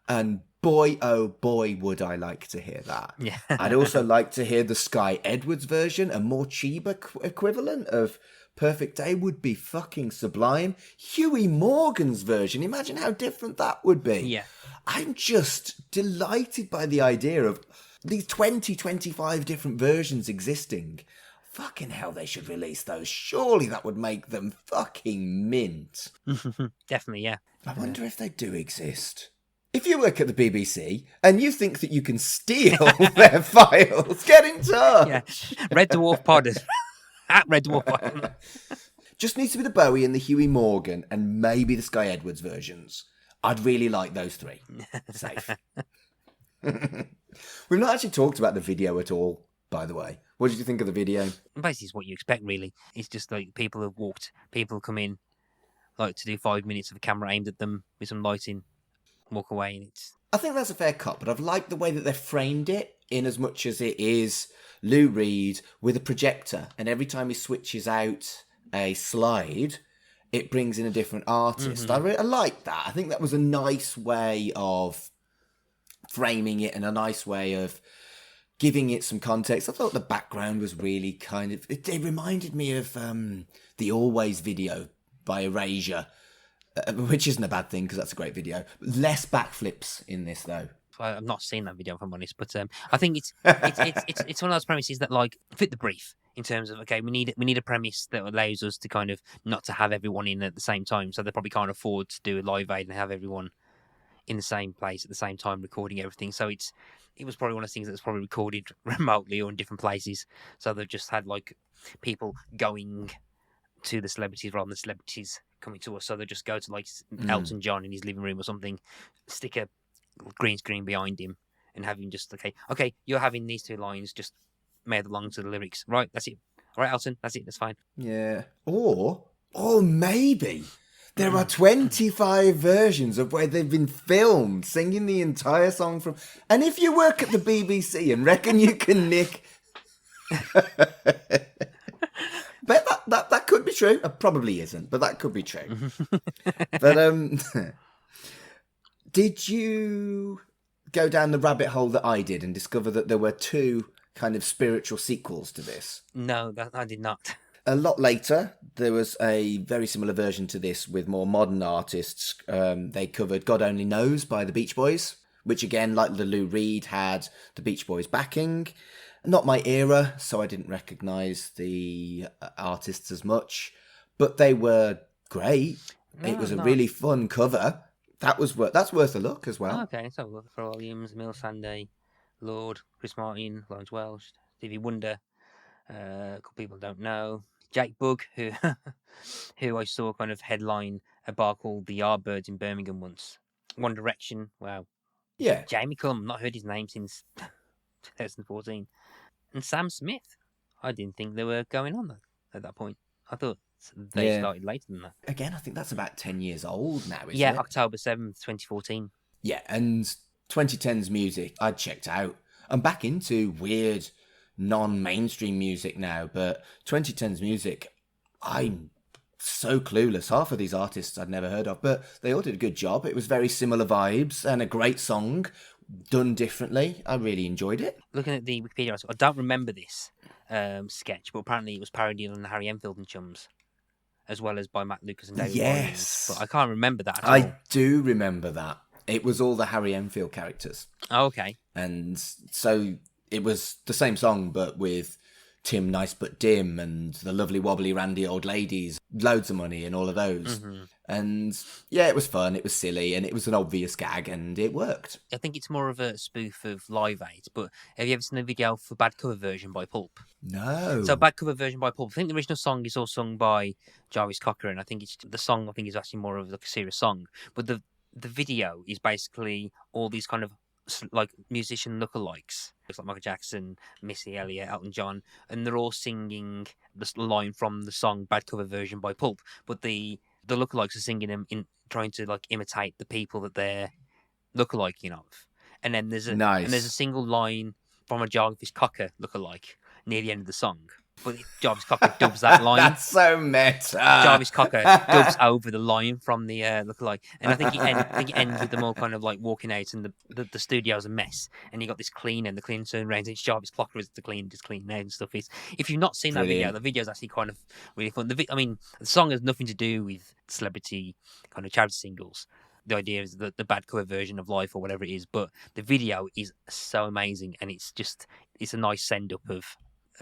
And boy, oh boy, would I like to hear that. Yeah. I'd also like to hear the Sky Edwards version, a more Chiba equivalent of Perfect Day would be fucking sublime. Huey Morgan's version, imagine how different that would be. Yeah. I'm just delighted by the idea of these 25 different versions existing. Fucking hell, they should release those. Surely that would make them fucking mint. Definitely, yeah. I wonder if they do exist. If you work at the BBC and you think that you can steal their files, get in touch. Yeah. Red Dwarf Pod at Red Dwarf Pod. Just needs to be the Bowie and the Huey Morgan and maybe the Sky Edwards versions. I'd really like those three. Safe. We've not actually talked about the video at all, by the way. What did you think of the video? Basically, it's what you expect, really. It's just like people come in, like to do 5 minutes of a camera aimed at them with some lighting, walk away, and it's... I think that's a fair cut, but I've liked the way that they've framed it, in as much as it is Lou Reed with a projector, and every time he switches out a slide, it brings in a different artist. I like that. I think that was a nice way of framing it and a nice way of giving it some context. I thought the background was really kind of... It reminded me of the Always video by Erasure, which isn't a bad thing because that's a great video. Less backflips in this, though. I've not seen that video, if I'm honest, but I think it's one of those premises that like fit the brief in terms of, okay, we need a premise that allows us to kind of not to have everyone in at the same time, so they probably can't afford to do a live aid and have everyone in the same place at the same time recording everything. So it was probably one of those things that was probably recorded remotely or in different places. So they've just had like people going to the celebrities rather than the celebrities coming to us. So they just go to like Elton John in his living room or something, stick a green screen behind him and have him just, okay, you're having these two lines, just made along to the lyrics. Right, that's it. All right, Elton, that's it, that's fine. Yeah. Or maybe there are 25 versions of where they've been filmed singing the entire song from... And if you work at the BBC and reckon you can nick... But that could be true. It probably isn't, but that could be true. But did you go down the rabbit hole that I did and discover that there were two kind of spiritual sequels to this? No, I did not. A lot later, there was a very similar version to this with more modern artists. They covered God Only Knows by the Beach Boys, which again, like the Lou Reed, had the Beach Boys backing. Not my era, so I didn't recognise the artists as much, but they were great. It was a really fun cover. That's worth a look as well. Okay, so look for Williams, Mill Sunday, Lord, Chris Martin, Lawrence Welsh, Stevie Wonder. A couple people don't know. Jake Bugg, who I saw kind of headline a bar called the Yardbirds in Birmingham once. One Direction, wow. Yeah. Jamie Cullum, not heard his name since 2014. And Sam Smith, I didn't think they were going on at that point. I thought they started later than that. Again, I think that's about 10 years old now, isn't it? Yeah, October 7th, 2014. Yeah, and 2010's music, I'd checked out. I'm back into weird, non-mainstream music now, but 2010's music, I'm so clueless. Half of these artists I'd never heard of, but they all did a good job. It was very similar vibes and a great song, done differently. I really enjoyed it. Looking at the Wikipedia article, I don't remember this sketch, but apparently it was parodied on Harry Enfield and Chums, as well as by Matt Lucas and David Williams. But I can't remember that at all. I do remember that. It was all the Harry Enfield characters. Oh, okay. And so it was the same song, but with Tim Nice But Dim and the lovely wobbly randy old ladies, loads of money and all of those. Mm-hmm. And yeah, it was fun, it was silly, and it was an obvious gag, and it worked. I think it's more of a spoof of Live Aid, but have you ever seen the video for Bad Cover Version by Pulp? No. So Bad Cover Version by Pulp, I think the original song is all sung by Jarvis Cocker, and I think the song is actually more of like a serious song, but the video is basically all these kind of like musician lookalikes. It's like Michael Jackson, Missy Elliott, Elton John, and they're all singing the line from the song Bad Cover Version by Pulp, but the lookalikes are singing them in trying to like imitate the people that they're lookaliking of. And then there's a single line from a Jarvis Cocker lookalike near the end of the song. But Jarvis Cocker dubs that line. That's so meta. Jarvis Cocker dubs over the line from the lookalike, and I think it ends with them all kind of like walking out, and the studio's a mess, and you got this cleaner, and the cleaner turns around, and it's Jarvis Cocker as the cleaner just cleaning out and stuff. If you've not seen that video, the video's actually kind of really fun. The song has nothing to do with celebrity kind of charity singles. The idea is the Bad Cover Version of Life or whatever it is, but the video is so amazing, and it's a nice send up of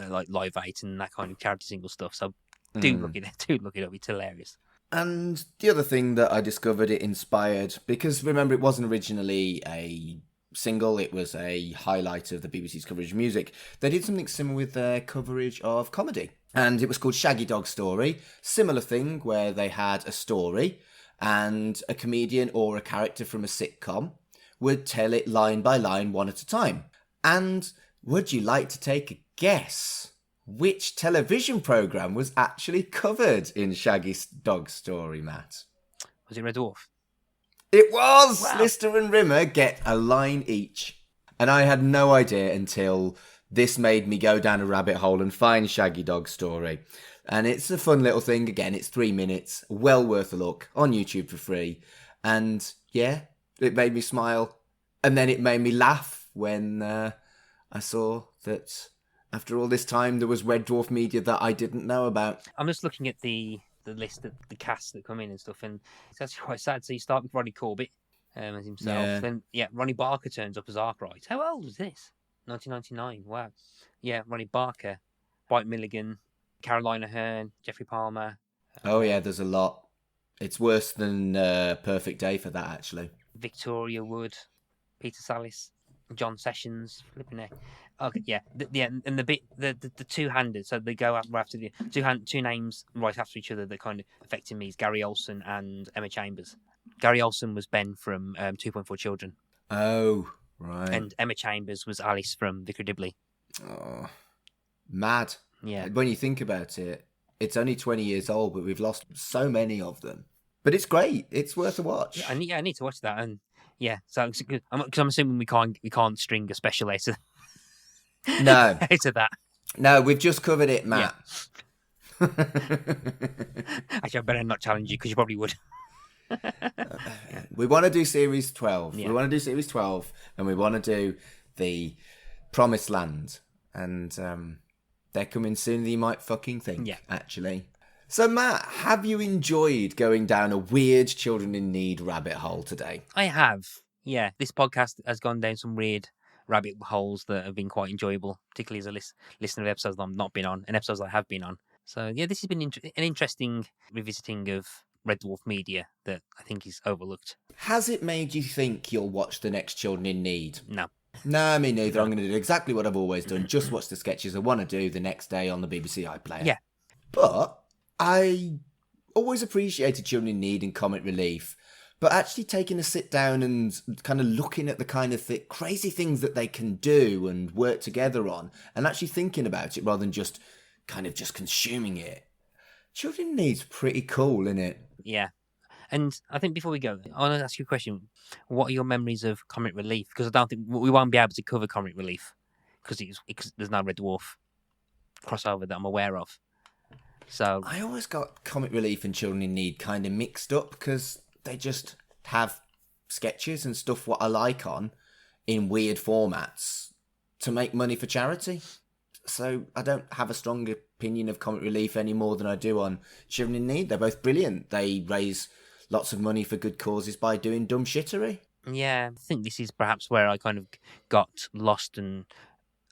like Live 8 and that kind of charity single stuff. So do look it up. It's hilarious. And the other thing that I discovered it inspired, because remember it wasn't originally a single, it was a highlight of the BBC's coverage of music. They did something similar with their coverage of comedy. And it was called Shaggy Dog Story. Similar thing where they had a story and a comedian or a character from a sitcom would tell it line by line, one at a time. And would you like to take a guess which television programme was actually covered in Shaggy Dog Story, Matt? Was it Red Dwarf? It was! Wow. Lister and Rimmer get a line each. And I had no idea until this made me go down a rabbit hole and find Shaggy Dog Story. And it's a fun little thing. Again, it's 3 minutes. Well worth a look. On YouTube for free. And yeah, it made me smile. And then it made me laugh when I saw that after all this time there was Red Dwarf Media that I didn't know about. I'm just looking at the list of the cast that come in and stuff, and it's actually quite sad. So you start with Ronnie Corbett as himself. Yeah. Then, Ronnie Barker turns up as Arkwright. How old was this? 1999. Wow. Yeah, Ronnie Barker, Bite Milligan, Carolina Hearn, Jeffrey Palmer. Oh yeah, there's a lot. It's worse than Perfect Day for that, actually. Victoria Wood, Peter Sallis, John Sessions, flipping heck. Okay, yeah, and the two-handed. So they go right after the two names right after each other that kind of affected me is Gary Olsen and Emma Chambers. Gary Olsen was Ben from 2.4 Children. Oh, right. And Emma Chambers was Alice from Vicar Dibley. Oh, mad. Yeah. When you think about it, it's only 20 years old, but we've lost so many of them. But it's great. It's worth a watch. Yeah, I need to watch that. And yeah, so because I'm assuming we can't string a special out of No. out of that. No, we've just covered it, Matt. Yeah. Actually, I better not challenge you because you probably would. We want to do Series 12. Yeah. We want to do Series 12, and we want to do the Promised Land. And they're coming sooner than you might fucking think, actually. So, Matt, have you enjoyed going down a weird Children in Need rabbit hole today? I have. Yeah, this podcast has gone down some weird rabbit holes that have been quite enjoyable, particularly as a listener of episodes that I've not been on and episodes I have been on. So, yeah, this has been an interesting revisiting of Red Dwarf Media that I think is overlooked. Has it made you think you'll watch the next Children in Need? No. No, me neither. I'm going to do exactly what I've always done. Just watch the sketches I want to do the next day on the BBC iPlayer. Yeah. But I always appreciated Children in Need and Comic Relief. But actually taking a sit down and kind of looking at the kind of crazy things that they can do and work together on and actually thinking about it rather than just kind of just consuming it. Children in Need's pretty cool, isn't it? Yeah. And I think before we go, I want to ask you a question. What are your memories of Comic Relief? Because I don't think we won't be able to cover Comic Relief because there's no Red Dwarf crossover that I'm aware of. So I always got Comic Relief and Children in Need kind of mixed up because they just have sketches and stuff what I like on in weird formats to make money for charity. So I don't have a strong opinion of Comic Relief any more than I do on Children in Need. They're both brilliant. They raise lots of money for good causes by doing dumb shittery. yeah, I think this is perhaps where I kind of got lost when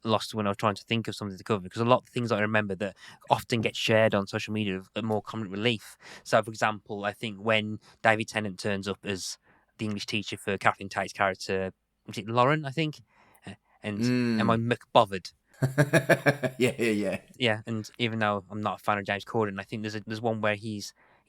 I was trying to think of something to cover, because a lot of things I remember that often get shared on social media are more Comic Relief. So, for example, I think when David Tennant turns up as the English teacher for Catherine Tate's character, was it Lauren, I think? And am I McBothered? Yeah. Yeah, and even though I'm not a fan of James Corden, I think there's one where he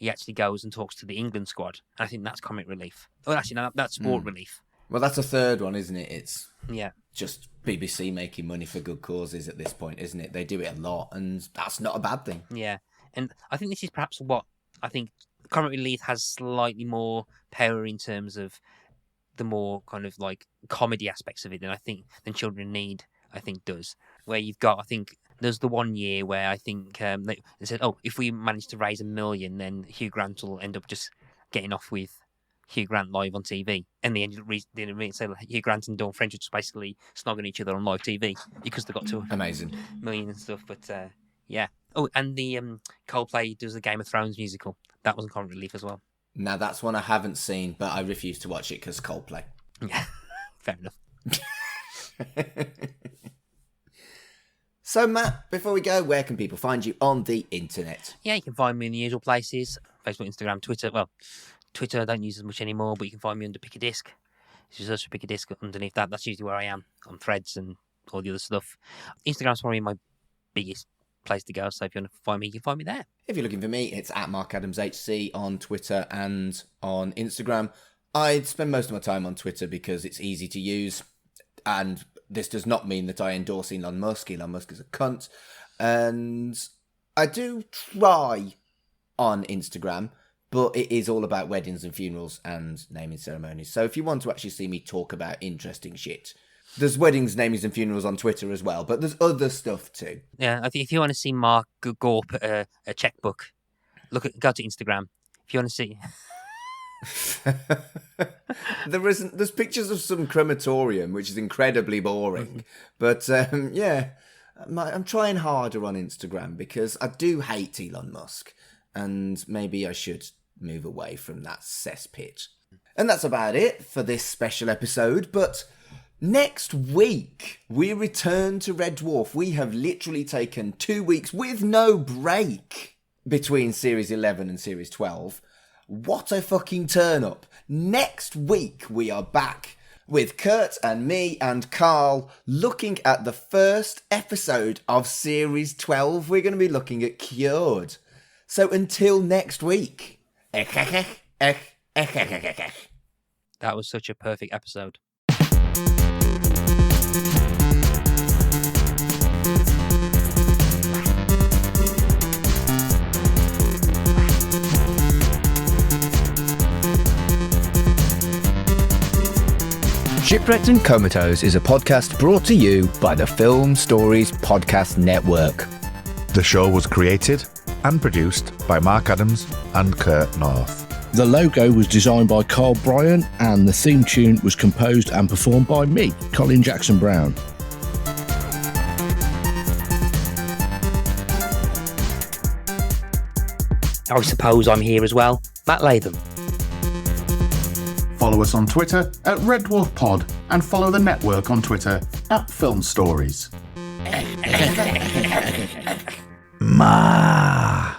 actually goes and talks to the England squad. And I think that's Comic Relief. Oh, actually, no, that's Sport Relief. Well, that's a third one, isn't it? It's Yeah. just BBC making money for good causes at this point, isn't it? They do it a lot, and that's not a bad thing. Yeah, and I think this is perhaps what I think Comic Relief has slightly more power in terms of the more kind of like comedy aspects of it than Children in Need, I think, does. Where you've got, I think, there's the one year where I think they said, oh, if we manage to raise $1 million, then Hugh Grant will end up just getting off with Hugh Grant live on TV. And they ended up saying Hugh Grant and Dawn French were just basically snogging each other on live TV because they got to Amazing. $1 million and stuff. But yeah. Oh, and the Coldplay does the Game of Thrones musical. That was in Comic Relief as well. Now, that's one I haven't seen, but I refuse to watch it because Coldplay. Yeah, fair enough. So, Matt, before we go, where can people find you on the internet? Yeah, you can find me in the usual places. Facebook, Instagram, Twitter. Well, Twitter I don't use as much anymore, but you can find me under Pick a Disc. It's just search for Pick a Disc underneath that. That's usually where I am, on Threads and all the other stuff. Instagram's probably my biggest place to go, so if you want to find me, you can find me there. If you're looking for me, it's at MarkAdamsHC on Twitter and on Instagram. I spend most of my time on Twitter because it's easy to use, and this does not mean that I endorse Elon Musk. Elon Musk is a cunt. And I do try on Instagram, but it is all about weddings and funerals and naming ceremonies. So if you want to actually see me talk about interesting shit, there's weddings, namings and funerals on Twitter as well, but there's other stuff too. Yeah, I think if you want to see Mark go up a checkbook, go to Instagram. If you want to see... There's pictures of some crematorium, which is incredibly boring. But yeah, I'm trying harder on Instagram because I do hate Elon Musk, and maybe I should move away from that cesspit. And that's about it for this special episode. But next week we return to Red Dwarf. We have literally taken 2 weeks with no break between Series 11 and Series 12. What a fucking turn up. Next week we are back with Kurt and me and Carl looking at the first episode of Series 12. We're going to be looking at Cured. So until next week. That was such a perfect episode. Shipwrecked and Comatose is a podcast brought to you by the Film Stories Podcast Network. The show was created and produced by Mark Adams and Kurt North. The logo was designed by Carl Bryan, and the theme tune was composed and performed by me, Colin Jackson Brown. I suppose I'm here as well, Matt Latham. Follow us on Twitter at Red Dwarf Pod and follow the network on Twitter at Film Stories. Ma.